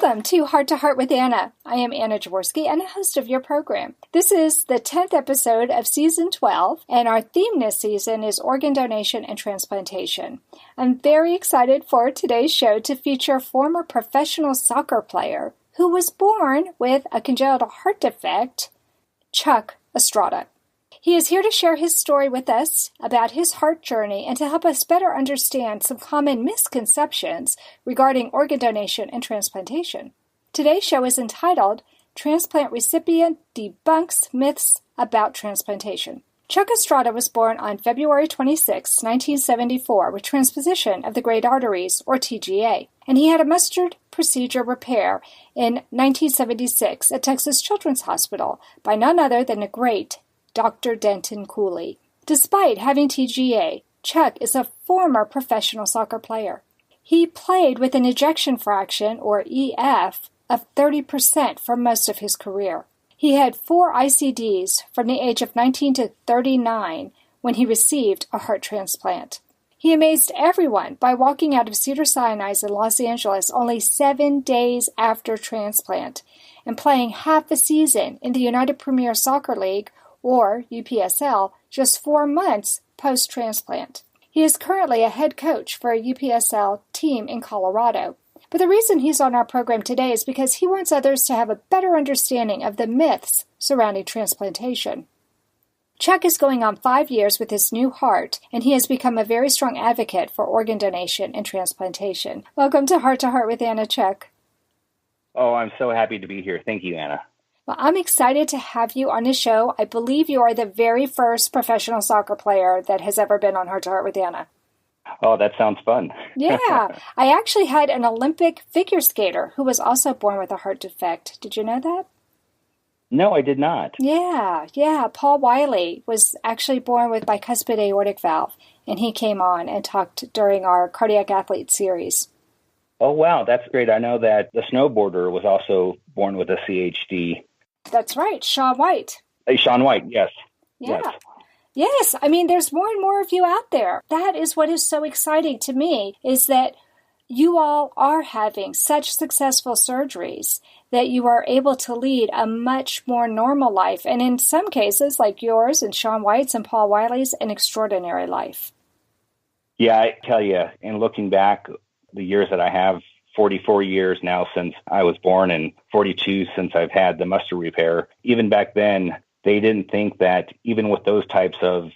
Welcome to Heart to Heart with Anna. I am Anna Jaworski and a host of your program. This is the 10th episode of Season 12, and our theme this season is organ donation and transplantation. I'm very excited for today's show to feature former professional soccer player who was born with a congenital heart defect, Chuck Estrada. He is here to share his story with us about his heart journey and to help us better understand some common misconceptions regarding organ donation and transplantation. Today's show is entitled Transplant Recipient Debunks Myths About Transplantation. Chuck Estrada was born on February 26, 1974 with transposition of the great arteries, or TGA, and he had a mustard procedure repair in 1976 at Texas Children's Hospital by none other than the great Dr. Denton Cooley. Despite having TGA, Chuck is a former professional soccer player. He played with an ejection fraction, or EF, of 30% for most of his career. He had 4 ICDs from the age of 19 to 39 when he received a heart transplant. He amazed everyone by walking out of Cedars-Sinai in Los Angeles only 7 days after transplant and playing half a season in the United Premier Soccer League, or UPSL, just 4 months post-transplant. He is currently a head coach for a UPSL team in Colorado. But the reason he's on our program today is because he wants others to have a better understanding of the myths surrounding transplantation. Chuck is going on 5 years with his new heart, and he has become a very strong advocate for organ donation and transplantation. Welcome to Heart with Anna, Chuck. Oh, I'm so happy to be here. Thank you, Anna. Well, I'm excited to have you on the show. I believe you are the very first professional soccer player that has ever been on Heart to Heart with Anna. Oh, that sounds fun. Yeah. I actually had an Olympic figure skater who was also born with a heart defect. Did you know that? No, I did not. Yeah. Paul Wiley was actually born with bicuspid aortic valve, and he came on and talked during our Cardiac Athlete series. Oh, wow. That's great. I know that the snowboarder was also born with a CHD. That's right. Shaun White. Shaun White, yes. Yeah. Yes. I mean, there's more and more of you out there. That is what is so exciting to me, is that you all are having such successful surgeries that you are able to lead a much more normal life. And in some cases, like yours and Shaun White's and Paul Wiley's, an extraordinary life. Yeah, I tell you, in looking back, the years that I have, 44 years now since I was born and 42 since I've had the mustard repair. Even back then, they didn't think that even with those types of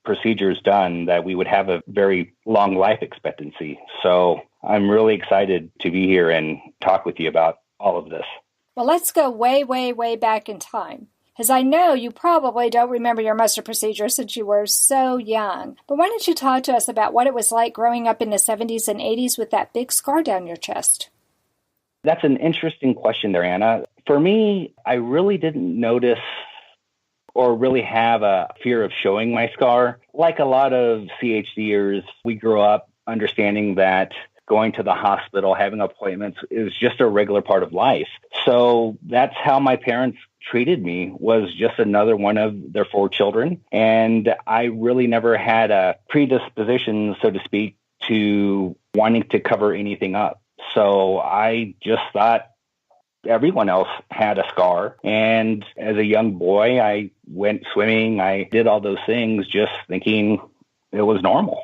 procedures done, that we would have a very long life expectancy. So I'm really excited to be here and talk with you about all of this. Well, let's go way, way, way back in time. As I know you probably don't remember your mustard procedure since you were so young. But why don't you talk to us about what it was like growing up in the 70s and 80s with that big scar down your chest? That's an interesting question there, Anna. For me, I really didn't notice or really have a fear of showing my scar. Like a lot of CHDers, we grew up understanding that going to the hospital, having appointments is just a regular part of life. So that's how my parents treated me, was just another one of their 4 children. And I really never had a predisposition, so to speak, to wanting to cover anything up. So I just thought everyone else had a scar. And as a young boy, I went swimming. I did all those things just thinking it was normal.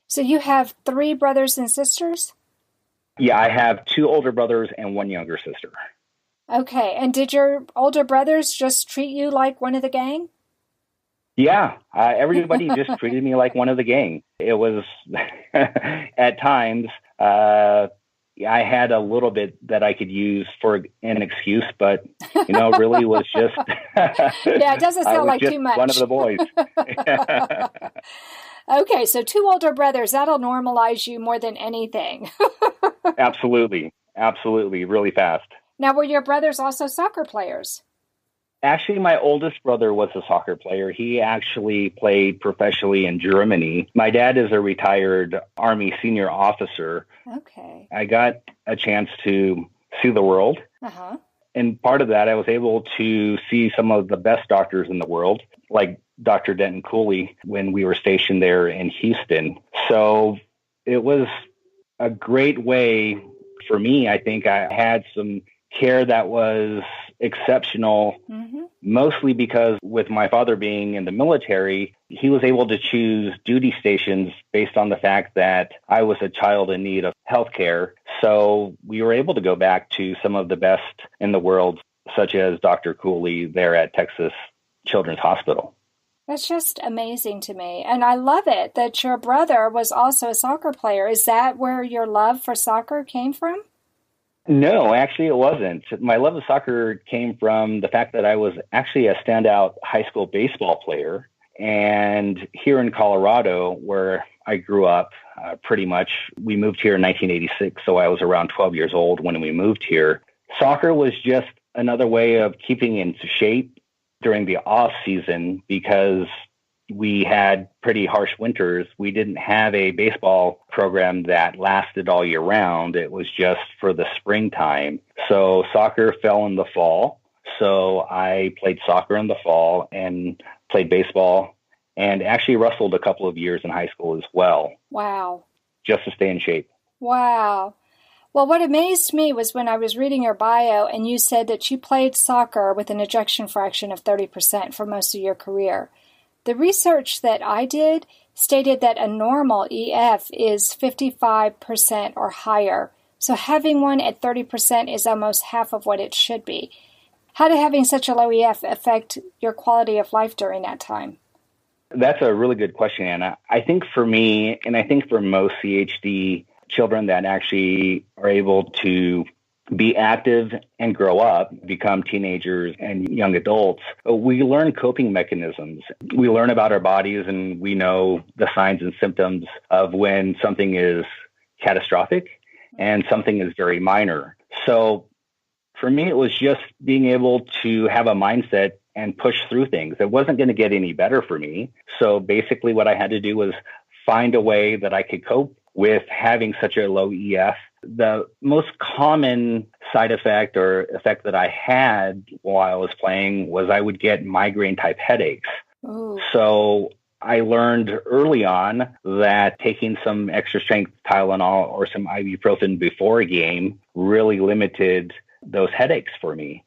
So you have 3 brothers and sisters? Yeah, I have 2 older brothers and 1 younger sister. Okay, and did your older brothers just treat you like one of the gang? Yeah, everybody just treated me like one of the gang. It was, at times, I had a little bit that I could use for an excuse, but, really was just... Yeah, it doesn't sound like too much. One of the boys. Okay, so 2 older brothers, that'll normalize you more than anything. Absolutely, really fast. Now, were your brothers also soccer players? Actually, my oldest brother was a soccer player. He actually played professionally in Germany. My dad is a retired Army senior officer. Okay. I got a chance to see the world. Uh-huh. And part of that, I was able to see some of the best doctors in the world, like Dr. Denton Cooley, when we were stationed there in Houston. So it was a great way for me. I think I had some care that was exceptional, mostly because with my father being in the military, he was able to choose duty stations based on the fact that I was a child in need of health care. So we were able to go back to some of the best in the world, such as Dr. Cooley there at Texas Children's Hospital. That's just amazing to me. And I love it that your brother was also a soccer player. Is that where your love for soccer came from? No, actually it wasn't. My love of soccer came from the fact that I was actually a standout high school baseball player. And here in Colorado, where I grew up, pretty much, we moved here in 1986, so I was around 12 years old when we moved here. Soccer was just another way of keeping into shape during the off season because we had pretty harsh winters. We didn't have a baseball program that lasted all year round. It was just for the springtime. So soccer fell in the fall. So I played soccer in the fall and played baseball and actually wrestled a couple of years in high school as well. Wow. Just to stay in shape. Wow. Well, what amazed me was when I was reading your bio and you said that you played soccer with an ejection fraction of 30% for most of your career. The research that I did stated that a normal EF is 55% or higher. So having one at 30% is almost half of what it should be. How did having such a low EF affect your quality of life during that time? That's a really good question, Anna. I think for me, and I think for most CHD children that actually are able to be active and grow up, become teenagers and young adults, we learn coping mechanisms. We learn about our bodies and we know the signs and symptoms of when something is catastrophic and something is very minor. So for me, it was just being able to have a mindset and push through things. It wasn't going to get any better for me. So basically what I had to do was find a way that I could cope with having such a low EF. The most common side effect or effect that I had while I was playing was I would get migraine-type headaches. Ooh. So I learned early on that taking some extra-strength Tylenol or some ibuprofen before a game really limited those headaches for me.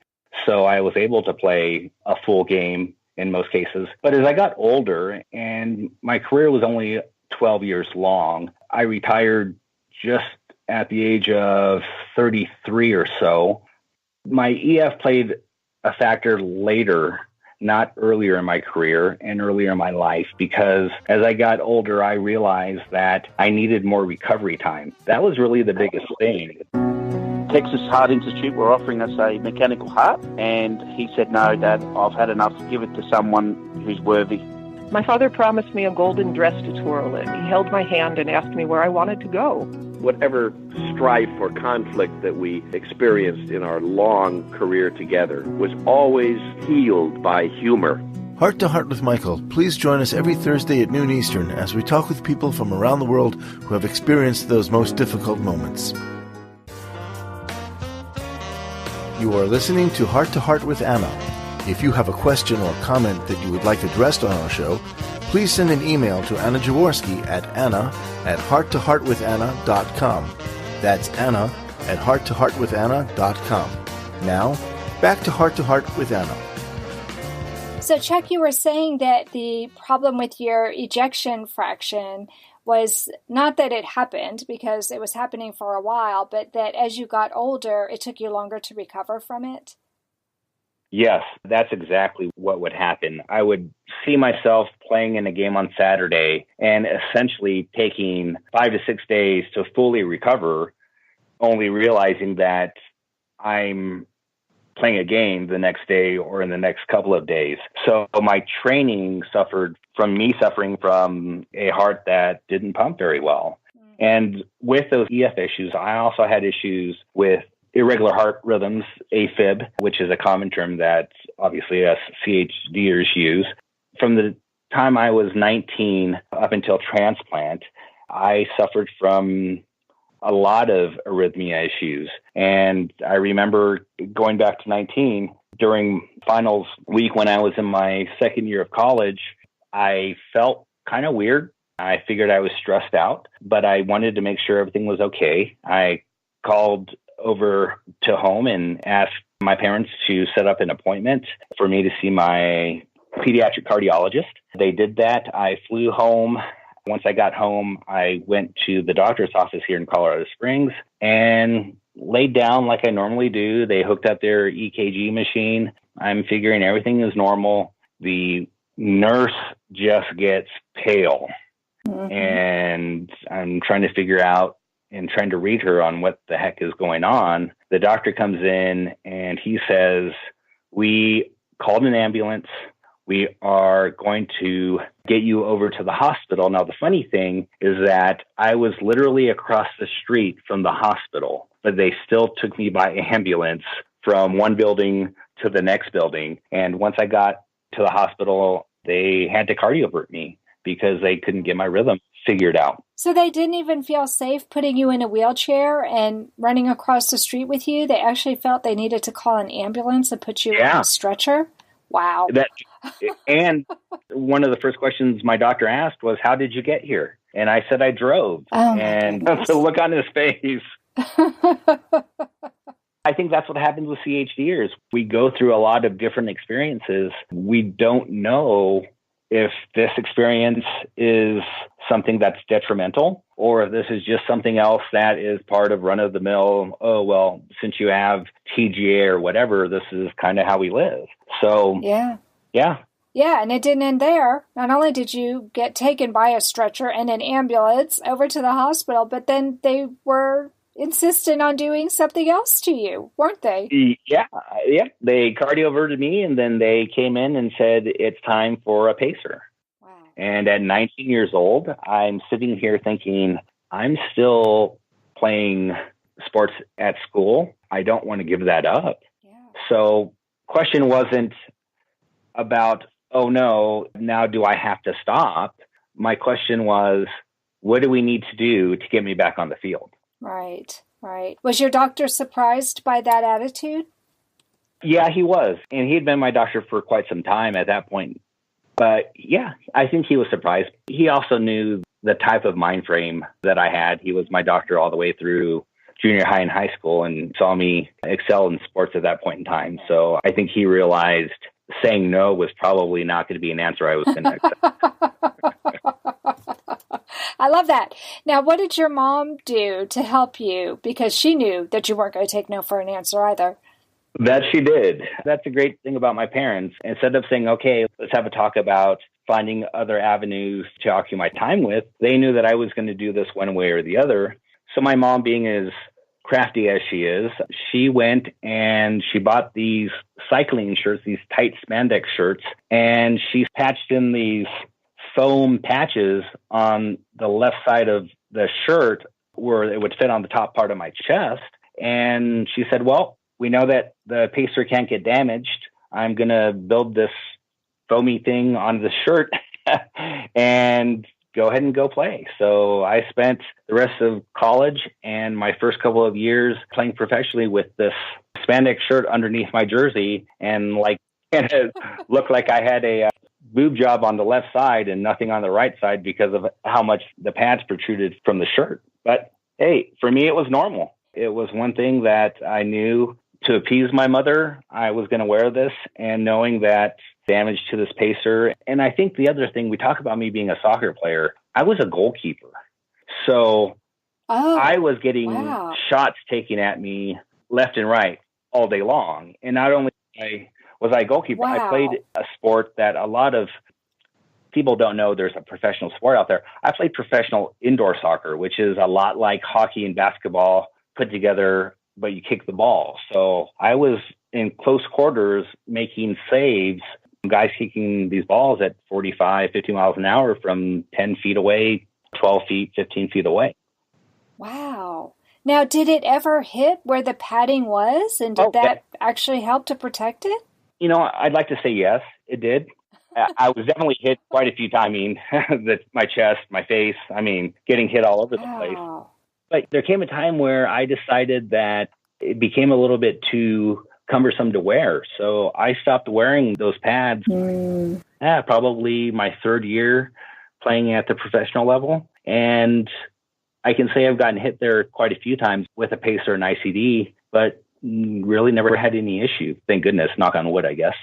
So I was able to play a full game in most cases. But as I got older and my career was only 12 years long, I retired just at the age of 33 or so. My EF played a factor later, not earlier in my career and earlier in my life, because as I got older, I realized that I needed more recovery time. That was really the biggest thing. Texas Heart Institute were offering us a mechanical heart, and he said, "No, Dad, I've had enough. Give it to someone who's worthy." My father promised me a golden dress to twirl in. He held my hand and asked me where I wanted to go. Whatever strife or conflict that we experienced in our long career together was always healed by humor. Heart to Heart with Michael. Please join us every Thursday at noon Eastern as we talk with people from around the world who have experienced those most difficult moments. You are listening to Heart with Anna. If you have a question or comment that you would like addressed on our show, please send an email to Anna Jaworski at anna@hearttoheartwithanna.com. That's Anna at hearttoheartwithanna.com. Now, back to Heart with Anna. So, Chuck, you were saying that the problem with your ejection fraction was not that it happened because it was happening for a while, but that as you got older, it took you longer to recover from it? Yes, that's exactly what would happen. I would see myself playing in a game on Saturday and essentially taking 5 to 6 days to fully recover, only realizing that I'm playing a game the next day or in the next couple of days. So my training suffered from me suffering from a heart that didn't pump very well. And with those EF issues, I also had issues with irregular heart rhythms, AFib, which is a common term that obviously us CHDers use. From the time I was 19 up until transplant, I suffered from a lot of arrhythmia issues. And I remember going back to 19, during finals week when I was in my second year of college, I felt kind of weird. I figured I was stressed out, but I wanted to make sure everything was okay. I called over to home and asked my parents to set up an appointment for me to see my pediatric cardiologist. They did that. I flew home. Once I got home, I went to the doctor's office here in Colorado Springs and laid down like I normally do. They hooked up their EKG machine. I'm figuring everything is normal. The nurse just gets pale. Mm-hmm. And I'm trying to figure out and trying to read her on what the heck is going on. The doctor comes in and he says, "We called an ambulance. We are going to get you over to the hospital." Now, the funny thing is that I was literally across the street from the hospital, but they still took me by ambulance from one building to the next building. And once I got to the hospital, they had to cardiovert me because they couldn't get my rhythm figured out. So they didn't even feel safe putting you in a wheelchair and running across the street with you? They actually felt they needed to call an ambulance and put you on a stretcher? Wow. And one of the first questions my doctor asked was, "How did you get here?" And I said, "I drove." And the look on his face. I think that's what happens with CHDers. We go through a lot of different experiences. We don't know if this experience is something that's detrimental or if this is just something else that is part of run-of-the-mill, oh, well, since you have TGA or whatever, this is kind of how we live. So, yeah. Yeah, and it didn't end there. Not only did you get taken by a stretcher and an ambulance over to the hospital, but then they were insistent on doing something else to you, weren't they? Yeah. They cardioverted me, and then they came in and said, "It's time for a pacer." Wow. And at 19 years old, I'm sitting here thinking, I'm still playing sports at school. I don't want to give that up. Yeah. So question wasn't about, oh no, now do I have to stop? My question was, what do we need to do to get me back on the field? Right. Was your doctor surprised by that attitude? Yeah, he was. And he had been my doctor for quite some time at that point. But yeah, I think he was surprised. He also knew the type of mind frame that I had. He was my doctor all the way through junior high and high school and saw me excel in sports at that point in time. So I think he realized saying no was probably not going to be an answer I was going to accept. I love that. Now, what did your mom do to help you? Because she knew that you weren't going to take no for an answer either. That she did. That's a great thing about my parents. Instead of saying, okay, let's have a talk about finding other avenues to occupy my time with, they knew that I was going to do this one way or the other. So my mom, being as crafty as she is, she went and she bought these cycling shirts, these tight spandex shirts, and she patched in these foam patches on the left side of the shirt where it would fit on the top part of my chest. And she said, well, we know that the pacer can't get damaged. I'm going to build this foamy thing on the shirt and go ahead and go play. So I spent the rest of college and my first couple of years playing professionally with this spandex shirt underneath my jersey, and it looked like I had a boob job on the left side and nothing on the right side because of how much the pants protruded from the shirt. But hey, for me, it was normal. It was one thing that I knew to appease my mother. I was going to wear this, and knowing that damage to this pacer. And I think the other thing, we talk about me being a soccer player, I was a goalkeeper. So I was getting shots taken at me left and right all day long. And not only was I a goalkeeper, I played a sport that a lot of people don't know there's a professional sport out there. I played professional indoor soccer, which is a lot like hockey and basketball put together, but you kick the ball. So I was in close quarters making saves, guys kicking these balls at 45, 50 miles an hour from 10 feet away, 12 feet, 15 feet away. Wow. Now, did it ever hit where the padding was? And did that actually help to protect it? You know, I'd like to say yes, it did. I was definitely hit quite a few times. I mean, my chest, my face, getting hit all over the place. But there came a time where I decided that it became a little bit too cumbersome to wear. So I stopped wearing those pads probably my third year playing at the professional level. And I can say I've gotten hit there quite a few times with a pacer and ICD, but really never had any issue. Thank goodness, knock on wood, I guess.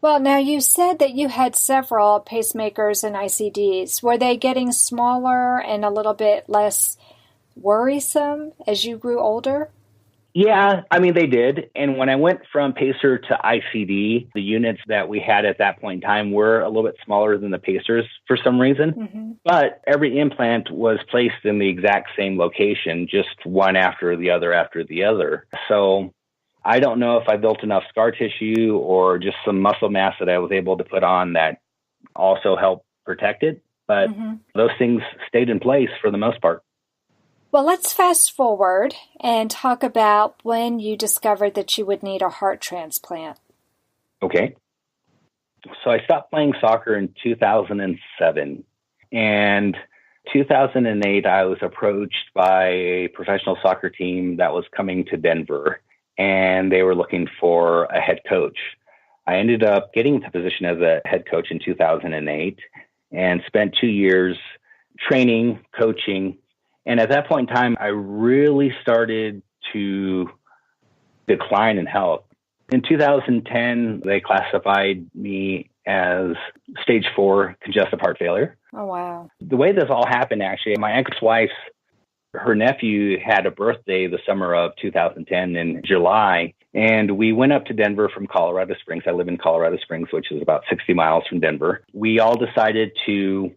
Well, now you said that you had several pacemakers and ICDs. Were they getting smaller and a little bit less worrisome as you grew older? Yeah, I mean, they did. And when I went from pacer to ICD, the units that we had at that point in time were a little bit smaller than the pacers for some reason. Mm-hmm. But every implant was placed in the exact same location, just one after the other. So I don't know if I built enough scar tissue or just some muscle mass that I was able to put on that also helped protect it. But those things stayed in place for the most part. Well, let's fast forward and talk about when you discovered that you would need a heart transplant. Okay. So I stopped playing soccer in 2007. And 2008, I was approached by a professional soccer team that was coming to Denver, and they were looking for a head coach. I ended up getting the position as a head coach in 2008 and spent 2 years training, coaching. And at that point in time, I really started to decline in health. In 2010, they classified me as stage 4 congestive heart failure. Oh, wow. The way this all happened, actually, my ex-wife's, her nephew had a birthday the summer of 2010 in July, and we went up to Denver from Colorado Springs. I live in Colorado Springs, which is about 60 miles from Denver. We all decided to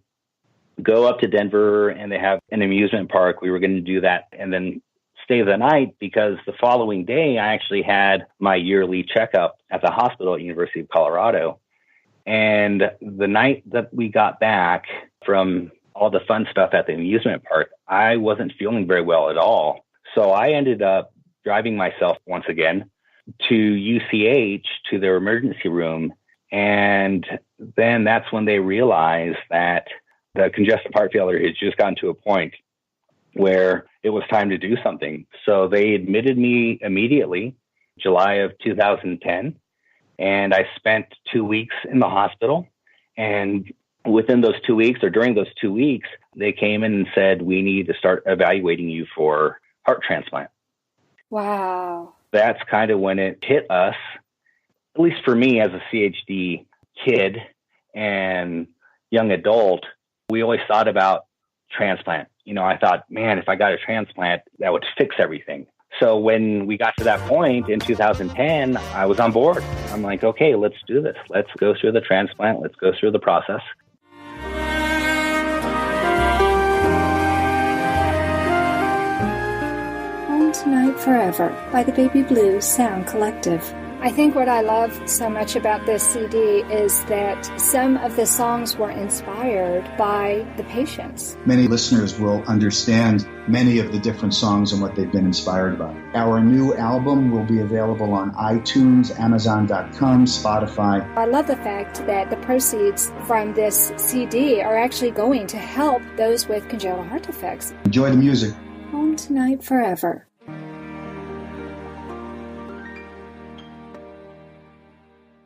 go up to Denver, and they have an amusement park. We were going to do that and then stay the night, because the following day I actually had my yearly checkup at the hospital at University of Colorado. And the night that we got back from all the fun stuff at the amusement park, I wasn't feeling very well at all. So I ended up driving myself once again to UCH, to their emergency room. And then that's when they realized that the congestive heart failure had just gotten to a point where it was time to do something. So they admitted me immediately, July of 2010, and I spent 2 weeks in the hospital. And within those 2 weeks, or during those 2 weeks, they came in and said, we need to start evaluating you for heart transplant. Wow. That's kind of when it hit us, at least for me as a CHD kid and young adult. We always thought about transplant. You know, I thought, man, if I got a transplant, that would fix everything. So when we got to that point in 2010, I was on board. I'm like, okay, let's do this. Let's go through the transplant. Let's go through the process. Home Tonight Forever by the Baby Blues Sound Collective. I think what I love so much about this CD is that some of the songs were inspired by the patients. Many listeners will understand many of the different songs and what they've been inspired by. Our new album will be available on iTunes, Amazon.com, Spotify. I love the fact that the proceeds from this CD are actually going to help those with congenital heart defects. Enjoy the music. Home Tonight Forever.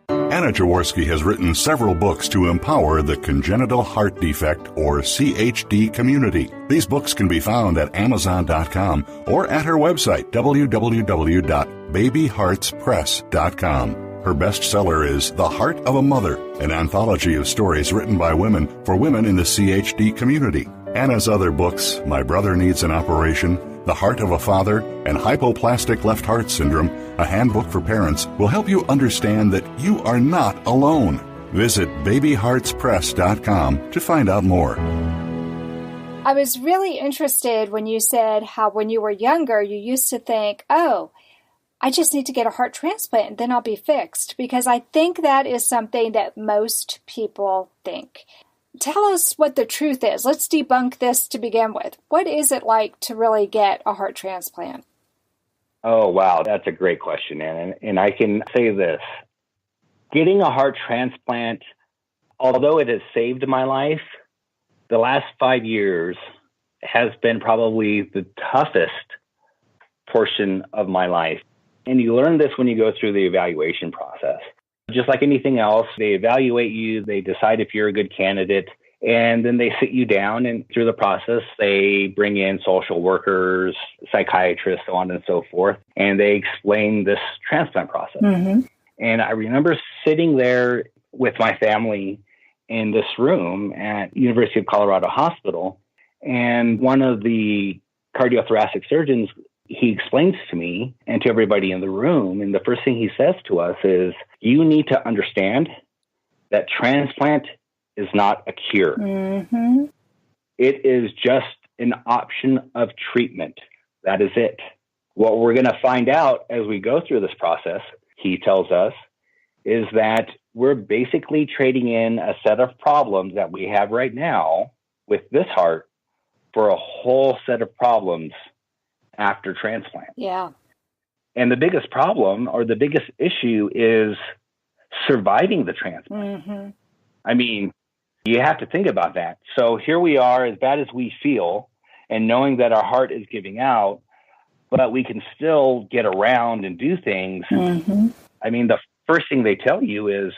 Anna Jaworski has written several books to empower the congenital heart defect, or CHD, community. These books can be found at Amazon.com or at her website, www.babyheartspress.com. Her bestseller is The Heart of a Mother, an anthology of stories written by women for women in the CHD community. Anna's other books, My Brother Needs an Operation, The Heart of a Father, and Hypoplastic Left Heart Syndrome, a handbook for parents, will help you understand that you are not alone. Visit babyheartspress.com to find out more. I was really interested when you said how when you were younger, you used to think, oh, I just need to get a heart transplant and then I'll be fixed, because I think that is something that most people think. Tell us what the truth is. Let's debunk this to begin with. What is it like to really get a heart transplant? Oh, wow. That's a great question, Anna. And I can say this. Getting a heart transplant, although it has saved my life, the last 5 years has been probably the toughest portion of my life. And you learn this when you go through the evaluation process. Just like anything else, they evaluate you, they decide if you're a good candidate, And then they sit you down, and through the process, they bring in social workers, psychiatrists, so on and so forth, and they explain this transplant process. Mm-hmm. And I remember sitting there with my family in this room at University of Colorado Hospital, and one of the cardiothoracic surgeons, he explains to me and to everybody in the room, and the first thing he says to us is, you need to understand that transplant is not a cure. Mm-hmm. It is just an option of treatment. That is it. What we're going to find out as we go through this process, he tells us, is that we're basically trading in a set of problems that we have right now with this heart for a whole set of problems after transplant. Yeah. And the biggest problem or the biggest issue is surviving the transplant. Mm-hmm. I mean, you have to think about that. So here we are, as bad as we feel, and knowing that our heart is giving out, but we can still get around and do things. Mm-hmm. I mean, the first thing they tell you is,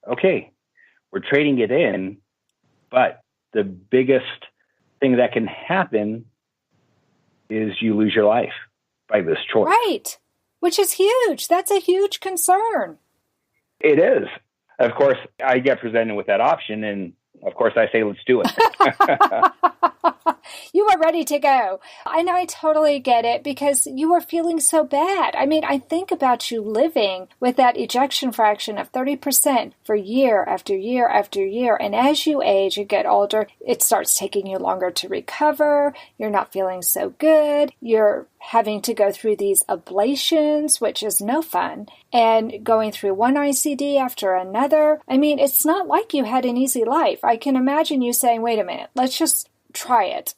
okay, we're trading it in, but the biggest thing that can happen is you lose your life by this choice. Right, which is huge. That's a huge concern. It is. Of course, I get presented with that option, and of course, I say, let's do it. You were ready to go. And I totally get it because you were feeling so bad. I mean, I think about you living with that ejection fraction of 30% for year after year after year. And as you age and get older, it starts taking you longer to recover. You're not feeling so good. You're having to go through these ablations, which is no fun, and going through one ICD after another. I mean, it's not like you had an easy life. I can imagine you saying, wait a minute, let's just try it.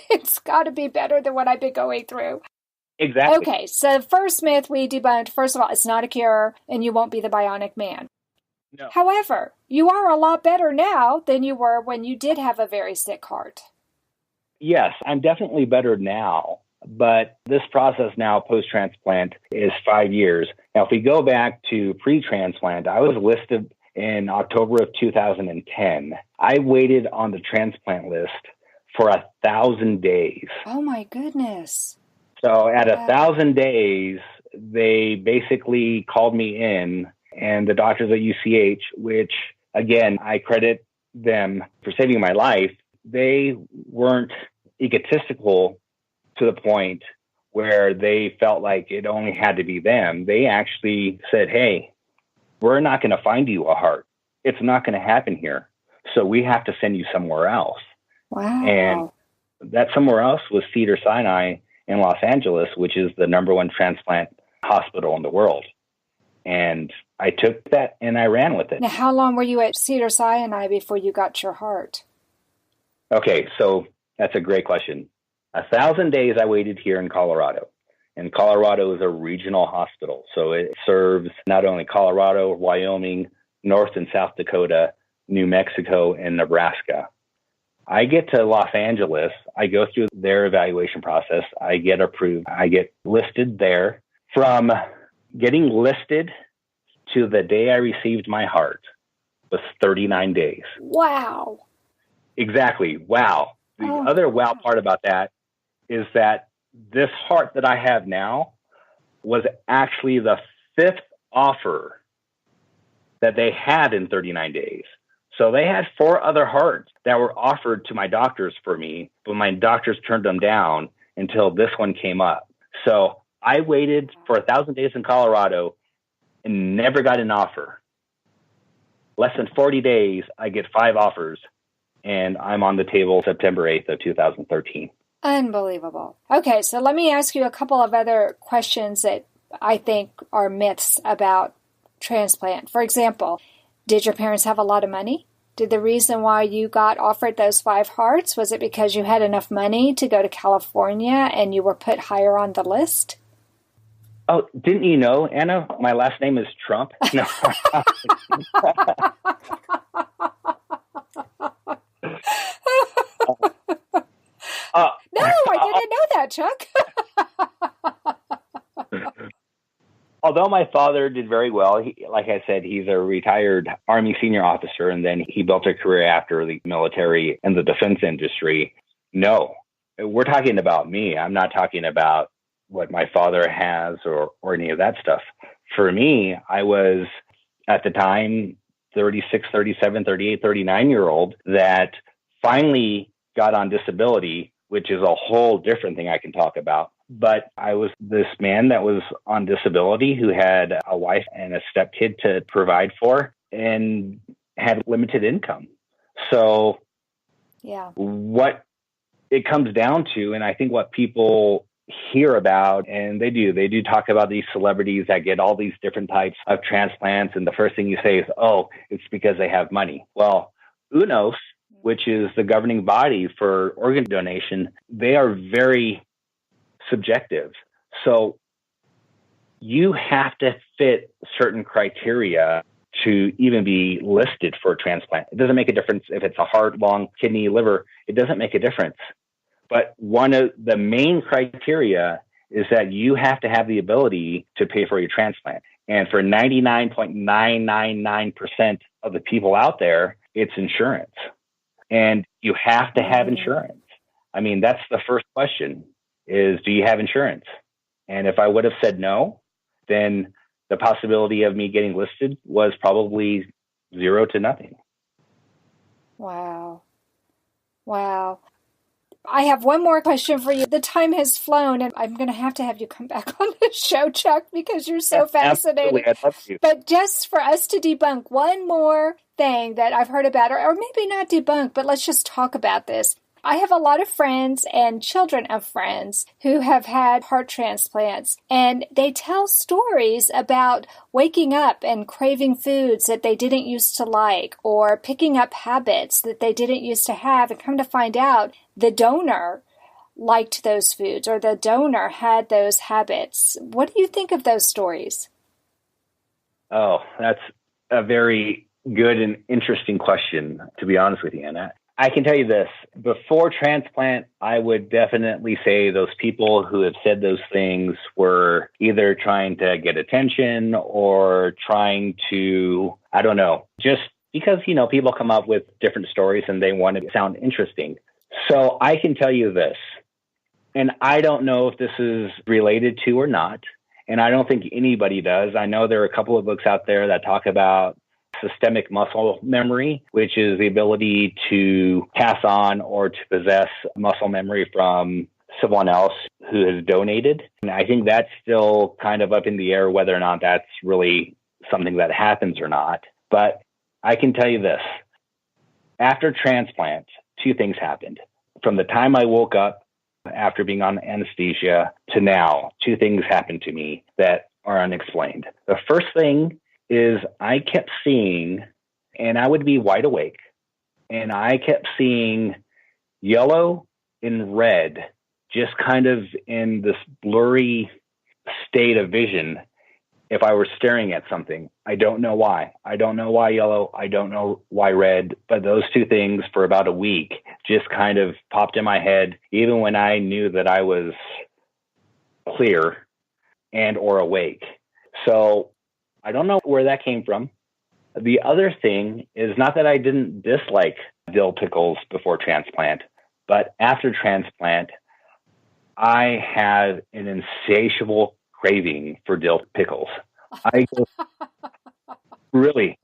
It's got to be better than what I've been going through. Exactly. Okay, so first myth we debunked, first of all, it's not a cure, and you won't be the bionic man. No. However, you are a lot better now than you were when you did have a very sick heart. Yes, I'm definitely better now. But this process now, post-transplant, is 5 years. Now, if we go back to pre-transplant, I was listed in October of 2010. I waited on the transplant list for 1,000 days. Oh, my goodness. So at 1,000 days, they basically called me in, and the doctors at UCH, which, again, I credit them for saving my life, they weren't egotistical to the point where they felt like it only had to be them. They actually said, hey, we're not going to find you a heart. It's not going to happen here. So we have to send you somewhere else. Wow. And that somewhere else was Cedars-Sinai in Los Angeles, which is the #1 transplant hospital in the world. And I took that and I ran with it. Now, how long were you at Cedars-Sinai before you got your heart? Okay, so that's a great question. 1,000 days I waited here in Colorado. And Colorado is a regional hospital. So it serves not only Colorado, Wyoming, North and South Dakota, New Mexico, and Nebraska. I get to Los Angeles. I go through their evaluation process. I get approved. I get listed there. From getting listed to the day I received my heart was 39 days. Wow. Exactly. Wow. The other wow part about that is that this heart that I have now was actually the 5th offer that they had in 39 days. So they had 4 other hearts that were offered to my doctors for me, but my doctors turned them down until this one came up. So I waited for 1,000 days in Colorado and never got an offer. Less than 40 days, I get 5 offers, and I'm on the table September 8th of 2013. Unbelievable. Okay, so let me ask you a couple of other questions that I think are myths about transplant. For example, did your parents have a lot of money? Did the reason why you got offered those 5 hearts, was it because you had enough money to go to California and you were put higher on the list? Oh, didn't you know, Anna, my last name is Trump? No. No, I didn't know that, Chuck. although my father did very well, like I said, he's a retired Army senior officer, and then he built a career after the military and the defense industry. No, we're talking about me. I'm not talking about what my father has or any of that stuff. For me, I was at the time 36, 37, 38, 39-year-old that finally got on disability, which is a whole different thing I can talk about. But I was this man that was on disability who had a wife and a stepkid to provide for and had limited income. So what it comes down to, and I think what people hear about, and they do talk about these celebrities that get all these different types of transplants. And the first thing you say is, oh, it's because they have money. Well, UNOS, which is the governing body for organ donation, they are very subjective. So you have to fit certain criteria to even be listed for a transplant. It doesn't make a difference if it's a heart, lung, kidney, liver. It doesn't make a difference. But one of the main criteria is that you have to have the ability to pay for your transplant. And for 99.999% of the people out there, it's insurance. And you have to have insurance. I mean, that's the first question is, do you have insurance? And if I would have said no, then the possibility of me getting listed was probably 0 to nothing. Wow. I have one more question for you. The time has flown, and I'm going to have you come back on the show, Chuck, because you're so fascinating. Absolutely. I'd love to. But just for us to debunk one more thing that I've heard about, or maybe not debunk, but let's just talk about this. I have a lot of friends and children of friends who have had heart transplants, and they tell stories about waking up and craving foods that they didn't used to like, or picking up habits that they didn't used to have, and come to find out the donor liked those foods, or the donor had those habits. What do you think of those stories? Oh, that's a very good and interesting question, to be honest with you, Anna. I can tell you this. Before transplant, I would definitely say those people who have said those things were either trying to get attention or trying to, I don't know, just because, people come up with different stories and they want to sound interesting. So I can tell you this, and I don't know if this is related to or not, and I don't think anybody does. I know there are a couple of books out there that talk about systemic muscle memory, which is the ability to pass on or to possess muscle memory from someone else who has donated. And I think that's still kind of up in the air whether or not that's really something that happens or not. But I can tell you this. After transplant, 2 things happened. From the time I woke up after being on anesthesia to now, 2 things happened to me that are unexplained. The first thing is I kept seeing, and I would be wide awake, and I kept seeing yellow and red, just kind of in this blurry state of vision if I were staring at something. I don't know why. I don't know why yellow. I don't know why red, but those 2 things for about a week just kind of popped in my head, even when I knew that I was clear and or awake. So I don't know where that came from. The other thing is not that I didn't dislike dill pickles before transplant, but after transplant, I had an insatiable craving for dill pickles. I go through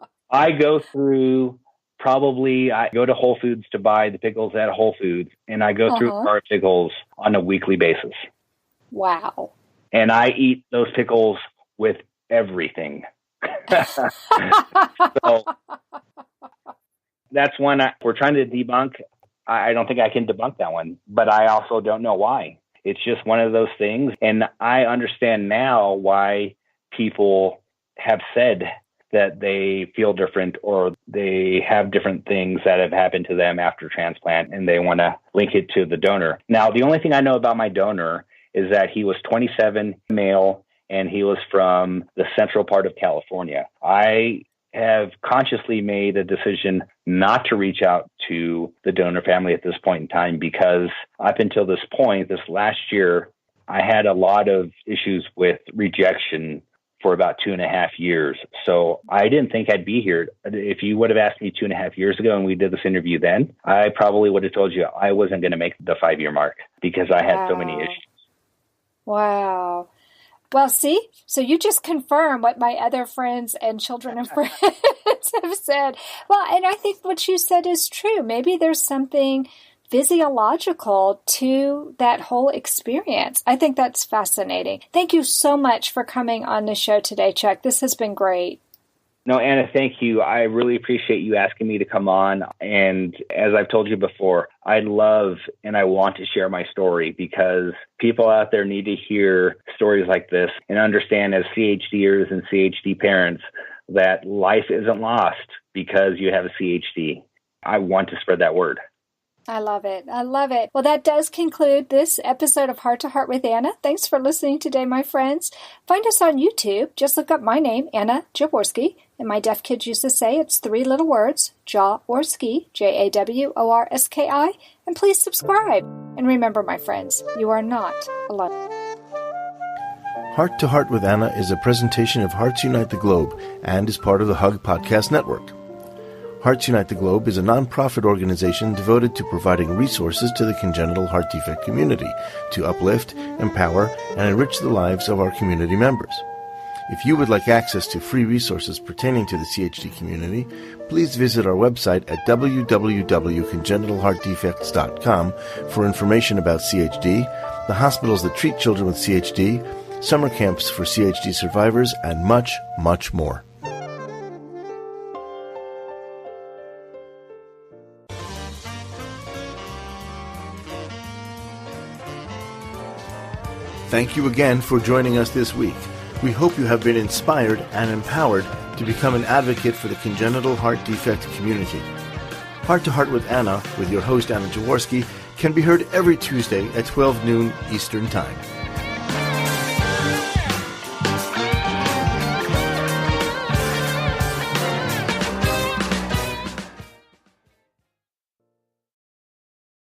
I go to Whole Foods to buy the pickles at Whole Foods, and I go through car pickles on a weekly basis. Wow. And I eat those pickles with everything. So that's one we're trying to debunk. I don't think I can debunk that one, but I also don't know why. It's just one of those things. And I understand now why people have said that they feel different or they have different things that have happened to them after transplant, and they want to link it to the donor. Now, the only thing I know about my donor is that he was 27, male, and he was from the central part of California. I have consciously made a decision not to reach out to the donor family at this point in time because up until this point, this last year, I had a lot of issues with rejection for about 2.5 years. So I didn't think I'd be here. If you would have asked me 2.5 years ago and we did this interview then, I probably would have told you I wasn't going to make the 5-year mark because I had so many issues. Wow. Well, see, so you just confirm what my other friends and children and friends have said. Well, and I think what you said is true. Maybe there's something physiological to that whole experience. I think that's fascinating. Thank you so much for coming on the show today, Chuck. This has been great. No, Anna, thank you. I really appreciate you asking me to come on. And as I've told you before, I love and I want to share my story because people out there need to hear stories like this and understand as CHDers and CHD parents that life isn't lost because you have a CHD. I want to spread that word. I love it. I love it. Well, that does conclude this episode of Heart to Heart with Anna. Thanks for listening today, my friends. Find us on YouTube. Just look up my name, Anna Jaworski. And my deaf kids used to say it's 3 little words, Jaworski, Jaworski. And please subscribe. And remember, my friends, you are not alone. Heart to Heart with Anna is a presentation of Hearts Unite the Globe and is part of the Hug Podcast Network. Hearts Unite the Globe is a non-profit organization devoted to providing resources to the congenital heart defect community to uplift, empower, and enrich the lives of our community members. If you would like access to free resources pertaining to the CHD community, please visit our website at www.congenital-heart-defects.com for information about CHD, the hospitals that treat children with CHD, summer camps for CHD survivors, and much, much more. Thank you again for joining us this week. We hope you have been inspired and empowered to become an advocate for the congenital heart defect community. Heart to Heart with Anna, with your host Anna Jaworski, can be heard every Tuesday at 12 noon Eastern Time.